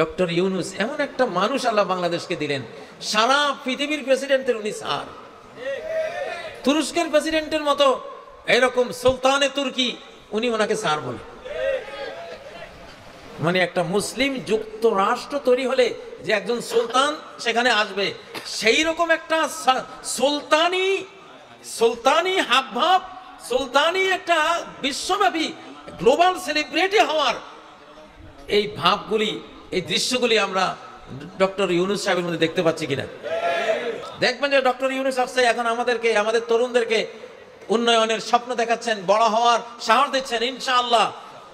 Doctor Yunus এমন একটা মানুষ আল্লাহ বাংলাদেশকে দিলেন, সারা পৃথিবীর প্রেসিডেন্টের উনি স্যার। তুরস্কের প্রেসিডেন্টের মতো এরকম সুলতানে তুর্কি, উনি ওনাকে স্যার বলে। মানে একটা মুসলিম যুক্তরাষ্ট্র তৈরি হলে যে একজন সুলতান সেখানে আসবে, সেই রকম একটা সুলতানি হাবভাব, সুলতানি একটা বিশ্বব্যাপী গ্লোবাল সেলিব্রিটি হওয়ার এই ভাবগুলি, এই দৃশ্যগুলি আমরা ডক্টর ইউনূস সাহেবের মধ্যে দেখতে পাচ্ছি কিনা। দেখবেন যে ডক্টর ইউনূস আসছে এখন আমাদেরকে, আমাদের তরুণদেরকে উন্নয়নের স্বপ্ন দেখাচ্ছেন, বড় হওয়ার সাহস দিচ্ছেন ইনশাআল্লাহ।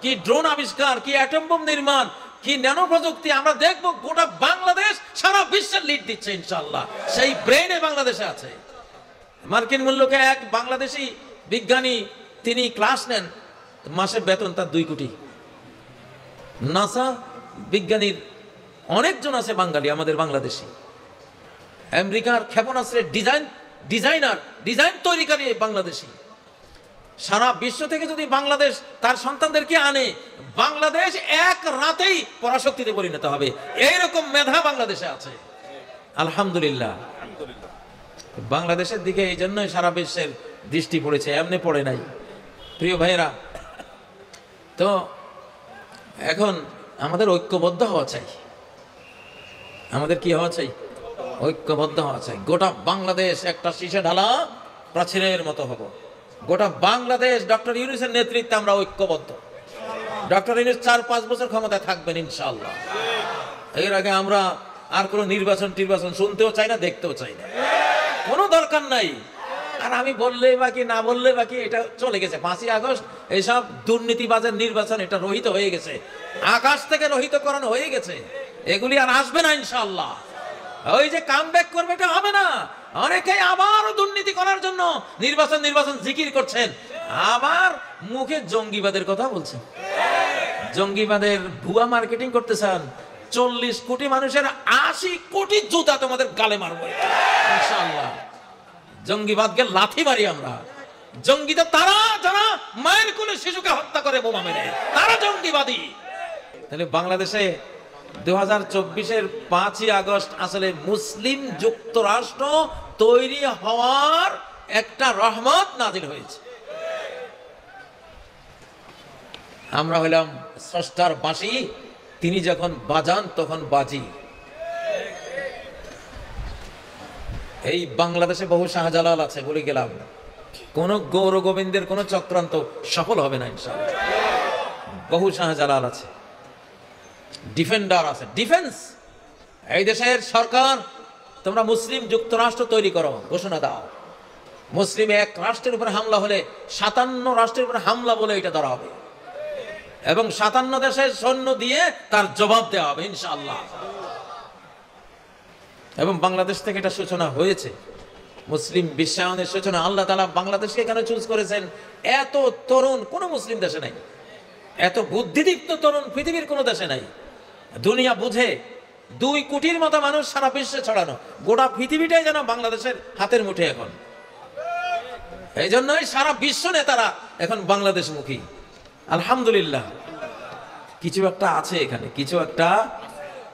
কি ড্রোন আবিষ্কার, কি অ্যাটম বোম নির্মাণ, কি ন্যানো প্রযুক্তি, আমরা দেখব গোটা বাংলাদেশ সারা বিশ্বের লিড দিচ্ছে ইনশাআল্লাহ। সেই ব্রেনে বাংলাদেশে আছে। মার্কিন মূল্যকে এক বাংলাদেশি বিজ্ঞানী তিনি ক্লাস নেন, মাসের বেতন তার 2 কোটি। নাসা বিজ্ঞানীর অনেকজন আছে বাঙালি, আমাদের বাংলাদেশি। আমেরিকার ক্ষেপণাস্ত্রের ডিজাইন তৈরিকারী বাংলাদেশি। সারা বিশ্ব থেকে যদি বাংলাদেশ তার সন্তানদেরকে আনে, বাংলাদেশ এক রাতেই পরাশক্তিতে পরিণত হবে। এইরকম মেধা বাংলাদেশে আছে আলহামদুলিল্লাহ। বাংলাদেশের দিকে এই জন্যই সারা বিশ্বের দৃষ্টি পড়েছে, এমনি পড়ে নাই। প্রিয় ভাইয়েরা, তো এখন আমাদের ঐক্যবদ্ধ হওয়া চাই। আমাদের কি হওয়া চাই? ঐক্যবদ্ধ হওয়া চাই। গোটা বাংলাদেশ একটা শীষে ঢালা প্রাচীরের মতো হব। গোটা বাংলাদেশ ডক্টর ইউনূসের নেতৃত্বে আমরা ঐক্যবদ্ধ। ডক্টর ইউনূস 4-5 বছর ক্ষমতায় থাকবেন ইনশাআল্লাহ। এর আগে আমরা আর কোনো নির্বাচন শুনতেও চাই না, দেখতেও চাই না, কোনো দরকার নাই। আর আমি বললে বাকি না বললে বাকি, এটা চলে গেছে। 5ই আগস্ট এইসব দুর্নীতিবাজের নির্বাচন, এটা রহিত হয়ে গেছে, আকাশ থেকে রহিতকরণ হয়ে গেছে। এগুলি আর আসবে না ইনশাআল্লাহ। ওই যে কামব্যাক করবে, এটা হবে না। অনেকেই আবারও দুর্নীতি করার জন্য নির্বাচন জিকির করছেন, আবার মুখে জঙ্গিবাদের কথা বলছেন, জঙ্গিবাদের ভুয়া মার্কেটিং করতে চান। 40 কোটি মানুষের 80 কোটি জুতা তোমাদের গালে মারবো ইনশাআল্লাহ। জঙ্গিবাদকে লাথি মারি আমরা। জঙ্গি তো তারা যারা মায়ের কোলে শিশুকে হত্যা করে বোমা মেরে, তারা জঙ্গিবাদী। তাহলে বাংলাদেশে 2024-এর 5ই আগস্ট আসলে মুসলিম যুক্তরাষ্ট্র তৈরি হওয়ার একটা রহমত নাজিল হয়েছে। আমরা হইলাম স্রষ্টার বাঁশি, তিনি যখন বাজান তখন বাজি। এই বাংলাদেশে বহু শাহজালাল আছে, বলে গেলাম, কোন গৌর গোবিন্দের কোন চক্রান্ত সফল হবে না ইনশাআল্লাহ। বহু শাহজালাল আছে, ডিফেন্ডার আছে, ডিফেন্স। এই দেশের সরকার, তোমরা মুসলিম যুক্তরাষ্ট্র তৈরি করো, ঘোষণা দাও। মুসলিম এক রাষ্ট্রের উপর হামলা হলে 57 রাষ্ট্রের উপর হামলা বলে এটা ধরা হবে, এবং 57 দেশের সৈন্য দিয়ে তার জবাব দেওয়া হবে ইনশাআল্লাহ। এবং বাংলাদেশ থেকে এটা সূচনা হয়েছে, মুসলিম বিশ্বায়নের সূচনা। আল্লাহ তাআলা বাংলাদেশকে কেন চুজ করেছেন? এত তরুণ কোন মুসলিম দেশে নাই, এত বুদ্ধিদীপ্ত তরুণ পৃথিবীর কোন দেশে নাই। দুনিয়া বুঝে 2 কোটির মতো মানুষ সারা বিশ্বে ছড়ানো, গোটা পৃথিবীটাই যেন বাংলাদেশের হাতের মুঠে এখন। এই জন্যই সারা বিশ্ব নেতারা এখন বাংলাদেশমুখী আলহামদুলিল্লাহ। কিছু একটা আছে এখানে, কিছু একটা,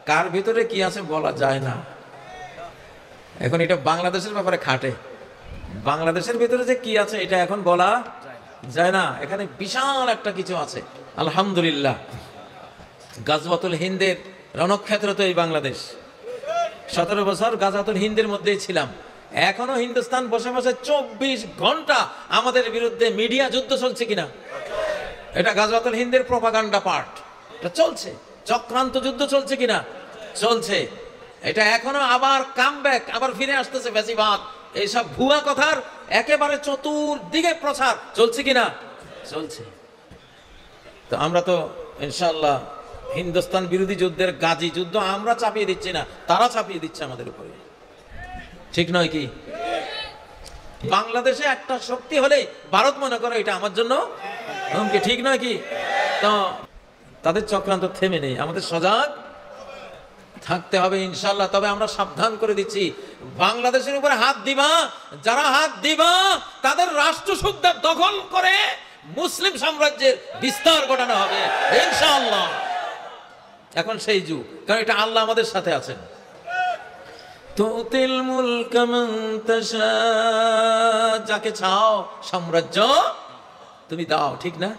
কার ভিতরে কি আছে বলা যায় না। এখন এটা বাংলাদেশের ব্যাপারে খাটে, বাংলাদেশের ভিতরে যে কি আছে এটা এখন বলা যায় না। এখানে বিশাল একটা কিছু আছে আলহামদুলিল্লাহ। গাজওয়াতুল হিন্দের রণক্ষেত্র তো এই বাংলাদেশ। 17 বছর গাজওয়াতুল হিন্দের মধ্যেই ছিলাম। এখনো হিন্দুস্তান বসে বসে 24 ঘন্টা আমাদের বিরুদ্ধে মিডিয়া যুদ্ধ চলছে কিনা, এটা গাজওয়াতুল হিন্দের প্রোপাগান্ডা পার্ট, এটা চলছে। চক্রান্ত যুদ্ধ চলছে কিনা, চলছে। এটা এখনো আবার কামব্যাক, আবার ফিরে আসতেছে ফ্যাসিবাদ। এইসব ভুয়া কথার একেবারে চতুর্দিকে প্রচার চলছে কিনা, চলছে। তো আমরা তো ইনশাআল্লাহ হিন্দুস্তান বিরোধী যুদ্ধের গাজী যুদ্ধ আমরা চাপিয়ে দিচ্ছি না, তারা চাপিয়ে দিচ্ছে আমাদের উপরে, ঠিক নয় কি? বাংলাদেশে একটা শক্তি হলেই ভারত মনে করে এটা আমার জন্য হুমকি, ঠিক নয় কি? তো তাদের চক্রান্ত থেমে নেই, আমাদের সজাগ থাকতে হবে ইনশাআল্লাহ। তবে আমরা সাবধান করে দিচ্ছি, বাংলাদেশের উপরে হাত দিবা, যারা হাত দিবা তাদের রাষ্ট্র সুদ্ধা দখল করে মুসলিম সাম্রাজ্যের বিস্তার ঘটানো হবে ইনশাআল্লাহ। এখন সেই যুগ, কারণ এটা আল্লাহ আমাদের সাথে আছেন। তুতিল মুলকা মান তাশা, যাকে চাও সাম্রাজ্য তুমি দাও, ঠিক না?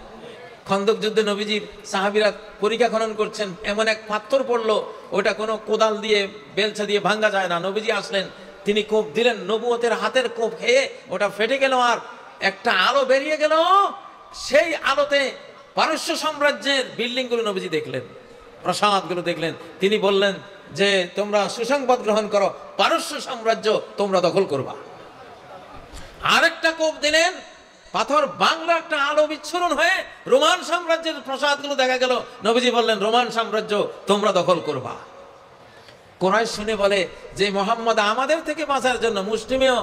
খন্দক যুদ্ধে নবীজির সাহাবীরা পরীক্ষা খনন করছেন, এমন এক পাথর পড়লো, ওটা কোনো কোদাল দিয়ে বেলচা দিয়ে ভাঙা যায় না। নবীজি আসলেন, তিনি কোপ দিলেন, নবুয়তের হাতের কোপ খেয়ে ওটা ফেটে গেল, আর একটা আলো বেরিয়ে গেল। সেই আলোতে পারস্য সাম্রাজ্যের বিল্ডিং গুলো নবীজি দেখলেন, প্রাসাদগুলো দেখলেন। তিনি বললেন যে তোমরা সুসংবাদ গ্রহণ করো, পারস্য সাম্রাজ্য তোমরা দখল করবা। আরেকটা কোপ দিলেন, পাথর বাংলা একটা আলো বিচ্ছুরণ হয়ে রোমান সাম্রাজ্যের প্রাসাদগুলো দেখা গেল। নবীজি বললেন রোমান সাম্রাজ্য তোমরা দখল করবা। কোরআশ শুনে বলে যে মোহাম্মদ আমাদের থেকে বাঁচার জন্য, মুসলিমেও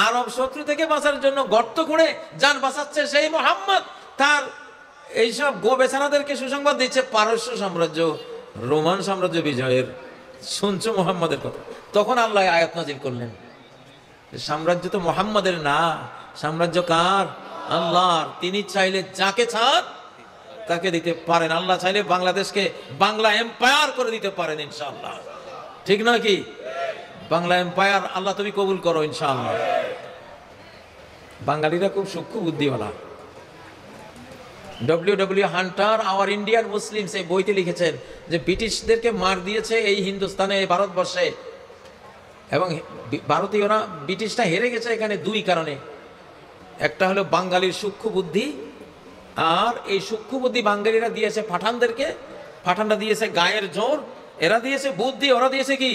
আরব শত্রু থেকে বাঁচার জন্য গর্ত করে জান বাঁচাচ্ছে, সেই মোহাম্মদ তার এইসব গো বেচারাদেরকে সুসংবাদ দিচ্ছে পারস্য সাম্রাজ্য, রোমান সাম্রাজ্য বিজয়ের। শুনছো মোহাম্মদের কথা? তখন আল্লাহ আয়াত নাজিল করলেন, সাম্রাজ্য তো মোহাম্মদের না, সাম্রাজ্য কার? আল্লাহর। তিনি চাইলে যাকে চান তাকে দিতে পারেন। আল্লাহ চাইলে বাংলাদেশকে বাংলা এম্পায়ার করে দিতে পারেন ইনশাআল্লাহ, ঠিক নয় কি? বাংলা এম্পায়ার আল্লাহ তুমি কবুল করো ইনশাআল্লাহ। বাঙালিরা খুব সূক্ষ্ম বুদ্ধিওয়ালা। W Hunter our Indian Muslims এই বইতে লিখেছেন যে ব্রিটিশদেরকে মার দিয়েছে এই হিন্দুস্তানে, এই ভারতবর্ষে, এবং ভারতীয়রা, ব্রিটিশটা হেরে গেছে এখানে দুই কারণে। একটা হলো বাঙালির সূক্ষ্ম বুদ্ধি, আর এই সূক্ষ্ম বুদ্ধি বাঙালিরা দিয়েছে পাঠানদেরকে, পাঠানরা দিয়েছে গায়ের জোর, এরা দিয়েছে বুদ্ধি, ওরা দিয়েছে কি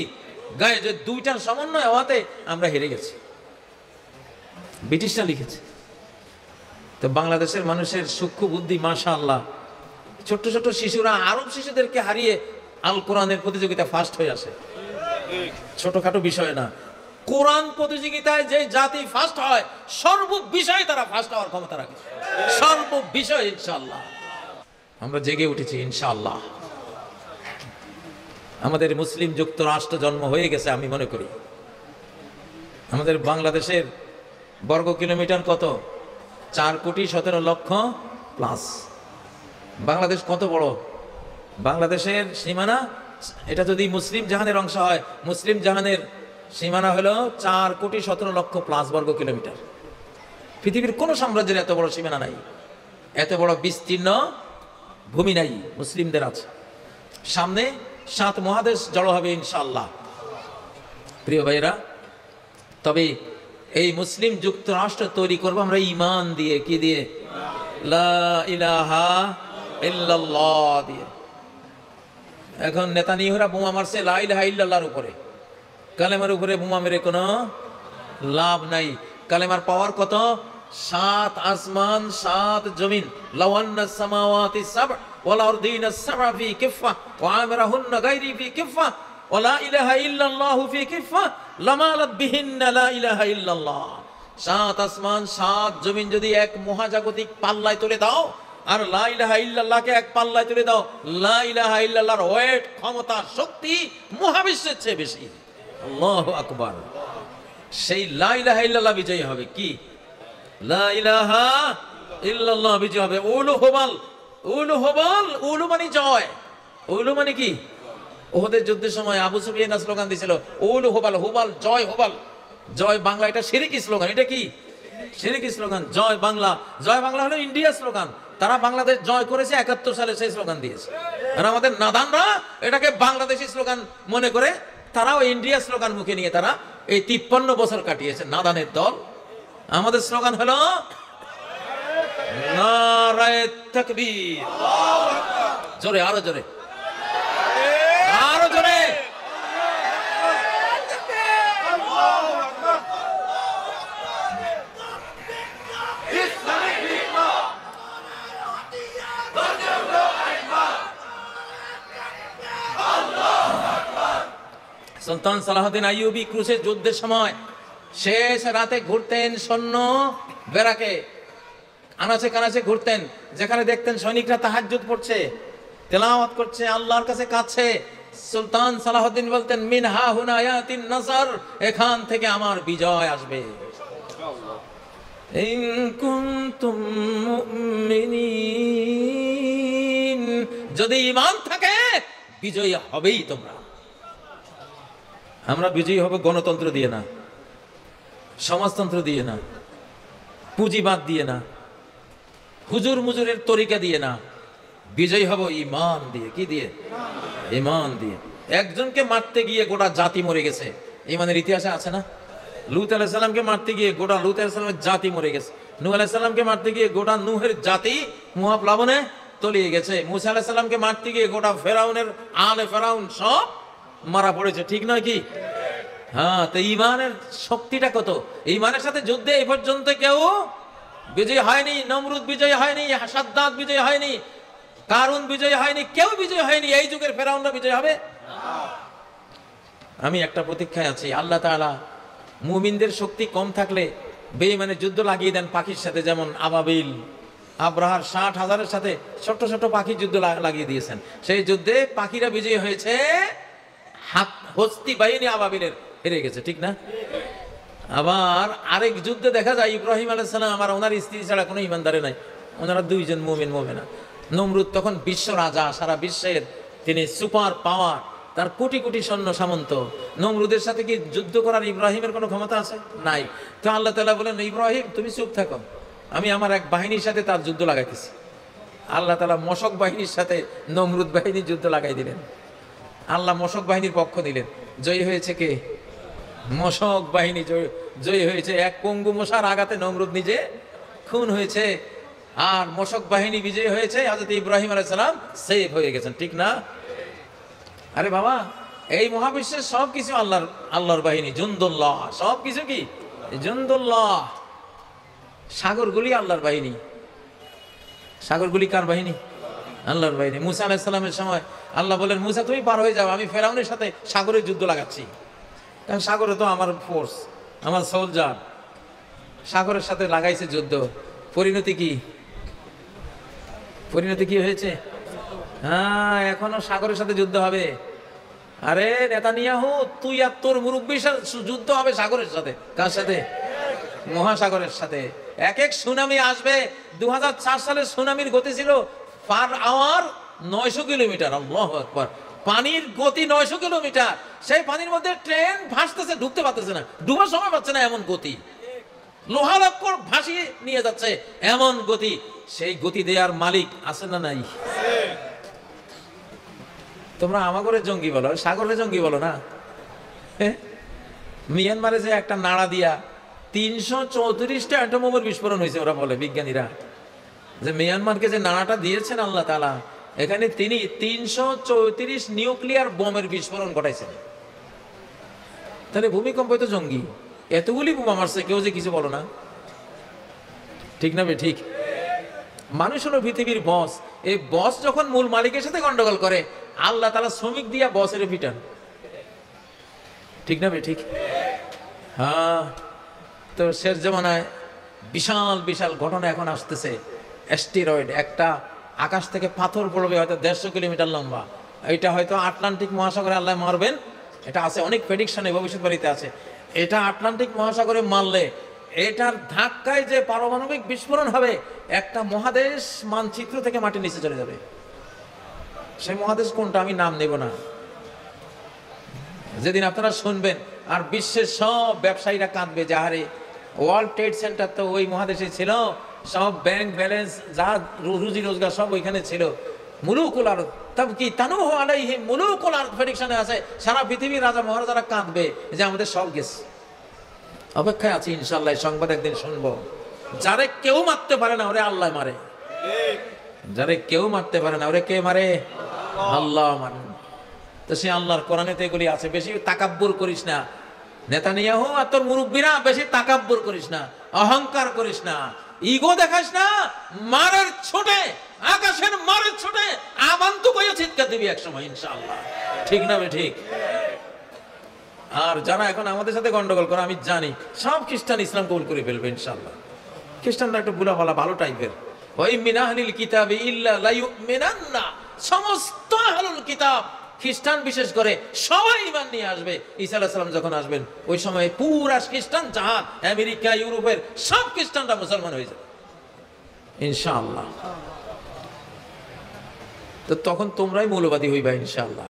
গায়ে, যে দুইটার সমন্বয় হওয়াতে আমরা হেরে গেছি। ব্রিটিশরা লিখেছে। তো বাংলাদেশের মানুষের সূক্ষ্ম বুদ্ধি মাশাআল্লাহ। ছোট্ট ছোট্ট শিশুরা আরব শিশুদেরকে হারিয়ে আল কোরআনের প্রতিযোগিতা ফার্স্ট হয়ে আসে। ছোটখাটো বিষয় না, কোরআন প্রতিযোগিতায় যে জাতি ফার্স্ট হয়, সর্ব বিষয়ে তারা ফার্স্ট হওয়ার ক্ষমতা রাখে, সর্ব বিষয়। ইনশাআল্লাহ আমরা জেগে উঠেছি ইনশাআল্লাহ। আমাদের মুসলিম যুক্তরাষ্ট্র জন্ম হয়ে গেছে আমি মনে করি। আমাদের বাংলাদেশের বর্গ কিলোমিটার কত? 4,17,00,000 প্লাস। বাংলাদেশ কত বড়? বাংলাদেশের সীমানা, এটা যদি মুসলিম জাহানের অংশ হয়, মুসলিম জাহানের সীমানা হলো 4,17,00,000 প্লাস বর্গ কিলোমিটার। পৃথিবীর কোন সাম্রাজ্যের এত বড় সীমানা নাই, এত বড় বিস্তীর্ণ ভূমি নাই, মুসলিমদের আছে। সামনে 7 মহাদেশ জড়ো হবে ইনশাআল্লাহ প্রিয় ভাইরা। তবে এই মুসলিম যুক্তরাষ্ট্র তৈরি করবো আমরা ঈমান দিয়ে। কি দিয়ে? লা ইলাহা ইল্লাল্লাহ দিয়ে। এখন নেতানিয়াহুরা বোমা মারছে লা ইলাহা ইল্লাল্লাহর উপরে, কালেমার উপরে বোমা মেরে কোনো লাভ নাই। কালেমার পাওয়ার কত? 7 আসমান 7 জমিন। লাউ আন্নাস সামাওয়াতি সাব' ওয়াল আরদিনা সাব'a ফি কিফফা ওয়া আমরাহুন্না গায়রি ফি কিফফা ওয়া লা ইলাহা ইল্লাল্লাহু ফি কিফফা লামালাত বিহিন্না লা ইলাহা ইল্লাল্লাহ। 7 আসমান 7 জমিন যদি এক মহাজাগতিক পাল্লায় তুলে দাও, আর লা ইলাহা ইল্লাল্লাহকে এক পাল্লায় তুলে দাও, লা ইলাহা ইল্লাল্লাহর ওয়েট, ক্ষমতা, শক্তি মহাবিশ্বের চেয়ে বেশি। আল্লাহু আকবার। সেই লা ইলাহা ইল্লাল্লাহ বিজয়ী হবে। কি? লা ইলাহা ইল্লাল্লাহ বিজয়ী হবে। উলু হুবাল, উলু হুবাল, উলু মানে জয়। উলু মানে কি? ওহদের যুদ্ধের সময় আবু সুফিয়ান স্লোগান দিয়েছিল উলু হুবাল, হুবাল জয়, হুবাল জয় বাংলা। এটা শিরকি স্লোগান। এটা কি? শিরকি স্লোগান। জয় বাংলা, জয় বাংলা হলো ইন্ডিয়া স্লোগান। তারা বাংলাদেশ জয় করেছে 71 সালে, সেই স্লোগান দিয়েছে। আর আমাদের নাদানরা এটাকে বাংলাদেশি স্লোগান মনে করে তারাও ইন্ডিয়া স্লোগান মুখে নিয়ে তারা এই 53 বছর কাটিয়েছে, নাদানের দল। আমাদের স্লোগান হলো নারায়ে তাকবীর। জোরে, আরো জোরে, আরো জোরে। সুলতান সালাহউদ্দিন আইয়ুবী ক্রুশের যুদ্ধের সময় শেষ রাতে ঘুরতেন সৈন্য বেরাকে, আনাচে কানাচে ঘুরতেন। যেখানে দেখতেন সৈনিকরা তাহাজ্জুদ পড়ছে, তেলাওয়াত করছে, আল্লাহর কাছে কাঁদছে, সুলতান সালাহউদ্দিন বলতেন মিন হা হুনা ইয়াতিন নাসর, এখান থেকে আমার বিজয় আসবে। ইন কুনতুম মুমিনিন, যদি ঈমান থাকে বিজয়ী হবেই তোমরা। আমরা বিজয়ী হব গণতন্ত্র দিয়ে না, সমাজতন্ত্র দিয়ে না, পুঁজিবাদ দিয়ে না, হুজুর মুজুরের তরিকা দিয়ে না, বিজয়ী হব ঈমান দিয়ে। কি দিয়ে? ঈমান দিয়ে। একজনকে মারতে গিয়ে গোটা জাতি মরে গেছে, ঈমানের ইতিহাসে আছে না? লূত আলাইহিস সালামকে মারতে গিয়ে গোটা লূত আলাইহিস সালামের জাতি মরে গেছে। নূহ আলাইহিস সালামকে মারতে গিয়ে গোটা নূহের জাতি মহাপ্লাবনে তলিয়ে গেছে। মূসা আলাইহিস সালামকে মারতে গিয়ে গোটা ফেরাউনের আলে ফেরাউন সব মারা পড়েছে। ঠিক নয় কি? হ্যাঁ, তো ঈমানের শক্তিটা কত! ঈমানের সাথে যুদ্ধে এই পর্যন্ত কেউ বিজয় হয়নি। নমরুদ বিজয় হয়নি, সাদ্দাত বিজয় হয়নি, কারুন বিজয় হয়নি, কেউ বিজয় হয়নি। এই যুগের ফেরাউনরা বিজয় হবে? আমি একটা প্রতীক্ষায় আছি, আল্লাহ তাআলা মুমিনদের শক্তি কম থাকলে বেঈমানের যুদ্ধ লাগিয়ে দেন পাখির সাথে, যেমন আবাবিল, আব্রাহার 60,000-এর সাথে ছোট্ট ছোট্ট পাখির যুদ্ধ লাগিয়ে দিয়েছেন। সেই যুদ্ধে পাখিরা বিজয়ী হয়েছে, হস্তি বাহিনী আবাবিলের হেরে গেছে। ঠিক না? আবার আরেক যুদ্ধে দেখা যায় ইব্রাহিম আলাইহিস সালাম আর ওনার স্ত্রী ছাড়া কোনো ইমানদারে নাই, ওনারা দুইজন মুমিন মুমিনা। নমরুদ তখন বিশ্ব রাজা, সারা বিশ্বের তিনি সুপার পাওয়ার, তার কোটি কোটি সৈন্য সামন্ত। নমরুদের সাথে কি যুদ্ধ করার ইব্রাহিমের কোনো ক্ষমতা আছে? নাই। তো আল্লাহ তাআলা বলেন, ইব্রাহিম তুমি চুপ থাকো, আমি আমার এক বাহিনীর সাথে তার যুদ্ধ লাগাইতেছি। আল্লাহ তাআলা মশক বাহিনীর সাথে নমরুদ বাহিনীর যুদ্ধ লাগাই দিলেন। আল্লাহ মশক বাহিনীর পক্ষ নিলেন। জয়ী হয়েছে কে? মশক বাহিনী জয়ী হয়েছে। এক পঙ্গু মশার আঘাতে নমরুদ নিজে খুন হয়েছে, আর মশক বাহিনী বিজয়ী হয়েছে। হযরত ইব্রাহিম আলাইহিস সালাম সেভ হয়ে গেছেন। ঠিক না? আরে বাবা, এই মহাবিশ্বের সবকিছু আল্লাহর বাহিনী, জুনদুল্লাহ। সবকিছু কি? জুনদুল্লাহ। সাগরগুলি আল্লাহর বাহিনী। সাগরগুলি কার বাহিনী? আল্লাহর বাহিনী। মুসা আলাইহিস সালামের সময় আল্লাহ বলেন, মুসা তুমি পার হয়ে যাও, আমি ফেরাউনের সাথে সাগরের যুদ্ধ লাগাচ্ছি। কারণ সাগরে তো আমার ফোর্স, আমার সোলজার, সাগরের সাথে লাগাইছে যুদ্ধ। পরিণতি কি? পরিণতি কি হয়েছে? হ্যাঁ, এখনো সাগরের সাথে যুদ্ধ হবে। আরে নেতানিয়াহু, তুই আর তোর মুরব্বির সাথে যুদ্ধ হবে সাগরের সাথে। কার সাথে? মহাসাগরের সাথে। এক এক সুনামি আসবে। 2004 সালে সুনামির গতি ছিল পার আওয়ার 900 কিলোমিটার। আল্লাহু আকবার। পানির গতি 900 কিলোমিটার। সেই পানির মধ্যে ট্রেন ভাসতেছে, ঢুকতে পারতেছে না, ডুবার সময় পাচ্ছে না, এমন গতি। লোহা লক্কর ভাসিয়ে নিয়ে যাচ্ছে, এমন গতি। সেই গতি দেওয়ার মালিক আছে না নাই? তোমরা আমাগরে জঙ্গি বলো, সাগরে জঙ্গি বলো না। মিয়ানমারে যে একটা নাড়া দিয়া 334টা অ্যাটম বোমার বিস্ফোরণ হয়েছে, ওরা বলে বিজ্ঞানীরা, যে মিয়ানমারকে যে নাড়াটা দিয়েছেন আল্লাহ তাআলা, এখানে তিনি 334 নিউক্লিয়ার বোমের বিস্ফোরণ ঘটাইছেন। তাহলে ভূমিকম্প তো জঙ্গি, এতগুলি বোমা মারছে, কেউ যে কিছু বলো না। ঠিক না? ঠিক। মানুষ হলো পৃথিবীর বস। এই বস যখন মূল মালিকের সাথে গন্ডগোল করে, আল্লাহ তাআলা শ্রমিক দিয়া বসের পিটান। ঠিক না? ঠিক। হ্যাঁ, তো শেষ জমানায় বিশাল বিশাল ঘটনা এখন আসতেছে। অ্যাস্টেরয়েড, একটা আকাশ থেকে পাথর পড়বে, হয়তো 150 কিলোমিটার লম্বা। এটা হয়তো আটলান্টিক মহাসাগরে আল্লাহ মারবেন, এটা আছে, অনেক প্রেডিকশনে ভবিষ্যৎবাণীতে আছে। এটা আটলান্টিক মহাসাগরে মারলে এটার ধাক্কায় যে পারমাণবিক বিস্ফোরণ হবে, একটা মহাদেশ মানচিত্র থেকে মাটির নিচে চলে যাবে। সেই মহাদেশ কোনটা আমি নাম নেব না। যেদিন আপনারা শুনবেন, আর বিশ্বের সব ব্যবসায়ীরা কাঁদবে, যাহারে ওয়ার্ল্ড ট্রেড সেন্টার তো ওই মহাদেশে ছিল, সব ব্যাংক ব্যালেন্স, যা রুজি রোজগার সব ওইখানে ছিল। মুলুকুল আরদ তাবকি তানুহু আলাইহিম মুলুকুল আরদ প্রেডিকশনে আছে, সারা পৃথিবীর রাজা মহারাজারা কাঁদবে যে আমাদের সব গেছে। অপেক্ষায় আছি ইনশাআল্লাহ, সংবাদ একদিন শুনবো। যারে কেউ মারতে পারে না, ওরে আল্লাহ মারে। যারে কেউ মারতে পারে না, ওরে কে মারে? আল্লাহ মারে। তো সে আল্লাহর কোরআনেতে এগুলি আছে। বেশি তাকাব্বুর করিস না নেতানিয়াহু আর তোর মুরব্বীরা, বেশি তাকাব্বুর করিস না, অহংকার করিস না, ইগো দেখাস না। মারের ছোটে, আকাশের মারের ছোটে আমান্তু কইয়া চিৎকার দিবি একসময় ইনশাআল্লাহ। ঠিক না? ঠিক। আর যারা এখন আমাদের সাথে গন্ডগোল করে, আমি জানি সব খ্রিস্টান ইসলাম কবুল করে ফেলবে ইনশাআল্লাহ। খ্রিস্টানরা একটু বুলা বলা ভালো টাইপের। ওই মিনাহলিল কিতাবি ইল্লা লা ইউমিনান্না, সমস্ত আহলুল কিতাব, খ্রিস্টান বিশেষ করে সবাই ঈমান নিয়ে আসবে। ঈসা আলাইহিস সালাম যখন আসবেন, ওই সময় পুরা খ্রিস্টান জাহান, আমেরিকা, ইউরোপের সব খ্রিস্টানরা মুসলমান হয়ে যাবে ইনশাআল্লাহ। তো তখন তোমরাই মৌলবাদী হইবা ইনশাআল্লাহ।